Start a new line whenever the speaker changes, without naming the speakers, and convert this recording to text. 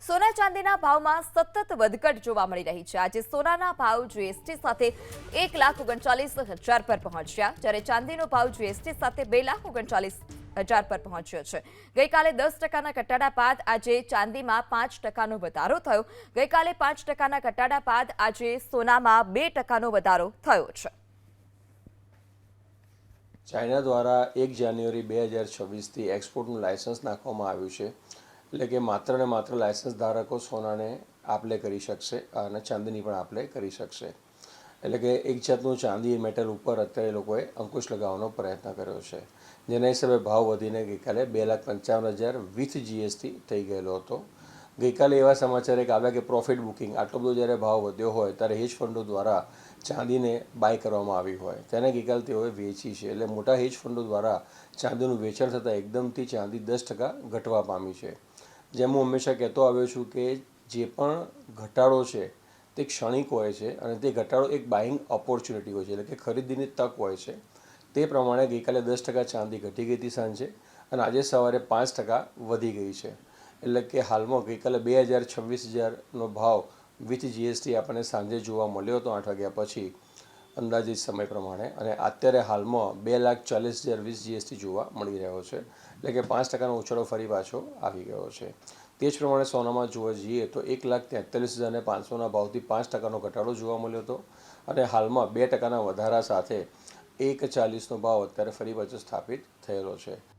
સોના ચાંદીના ભાવમાં સતત વધઘટ જોવા મળી રહી છે। આજે સોનાના ભાવ જીએસટી સાથે 1,39,000 પર પહોંચ્યા, જ્યારે ચાંદીનો ભાવ જીએસટી સાથે 2,39,000 પર પહોંચ્યો છે। ગઈકાલે 10%ના ઘટાડા બાદ આજે ચાંદીમાં 5%નો વધારો થયો। ગઈકાલે 5%ના ઘટાડા બાદ આજે સોનામાં 2%નો વધારો થયો છે।
ચાઇના દ્વારા 1 જાન્યુઆરી 2026થી એક્સપોર્ટનું લાયસન્સ નાખવામાં આવ્યું છે, એટલે કે માત્ર ને માત્ર લાયસન્સ ધારકો સોનાને આપલે કરી શકશે અને ચાંદીની પણ આપલે કરી શકશે। એટલે કે એક જાતનું ચાંદી મેટલ ઉપર અત્યારે લોકોએ અંકુશ લગાવવાનો પ્રયત્ન કર્યો છે, જેના હિસાબે ભાવ વધીને ગઈકાલે 2,55,000 વિથ જીએસટી થઈ ગયેલો હતો। ગઈકાલે એવા સમાચાર એક આવ્યા કે પ્રોફિટ બુકિંગ આટલો બધો જ્યારે ભાવ વધ્યો હોય ત્યારે હેજ ફંડો દ્વારા ચાંદીને બાય કરવામાં આવી હોય તેને ગઈકાલે તેઓએ વેચી છે। એટલે મોટા હેજ ફંડો દ્વારા ચાંદીનું વેચાણ થતાં એકદમથી ચાંદી 10% ઘટવા પામી છે। જેમ હું હંમેશા કહેતો આવ્યો છું કે જે પણ ઘટાડો છે તે ક્ષણિક હોય છે અને તે ઘટાડો એક બાઇંગ ઓપોર્ચ્યુનિટી હોય છે, એટલે કે ખરીદીની તક હોય છે। તે પ્રમાણે ગઈકાલે 10% ચાંદી ઘટી ગઈ હતી સાંજે અને આજે સવારે 5% વધી ગઈ છે। એટલે કે હાલમાં ગઈકાલે 2,26,000નો ભાવ વિથ જીએસટી આપણને સાંજે જોવા મળ્યો હતો 8 વાગ્યા પછી અંદાજિત સમય પ્રમાણે, અને અત્યારે હાલમાં 2,40,000 વિથ જીએસટી જોવા મળી રહ્યો છે। એટલે કે 5%નો ઉછાળો ફરી પાછો આવી ગયો છે। તે જ પ્રમાણે સોનામાં જોવા જઈએ તો 1,43,500ના ભાવથી 5%નો ઘટાડો જોવા મળ્યો હતો અને હાલમાં 2%ના વધારા સાથે 1,40નો ભાવ અત્યારે ફરી પાછો સ્થાપિત થયેલો છે।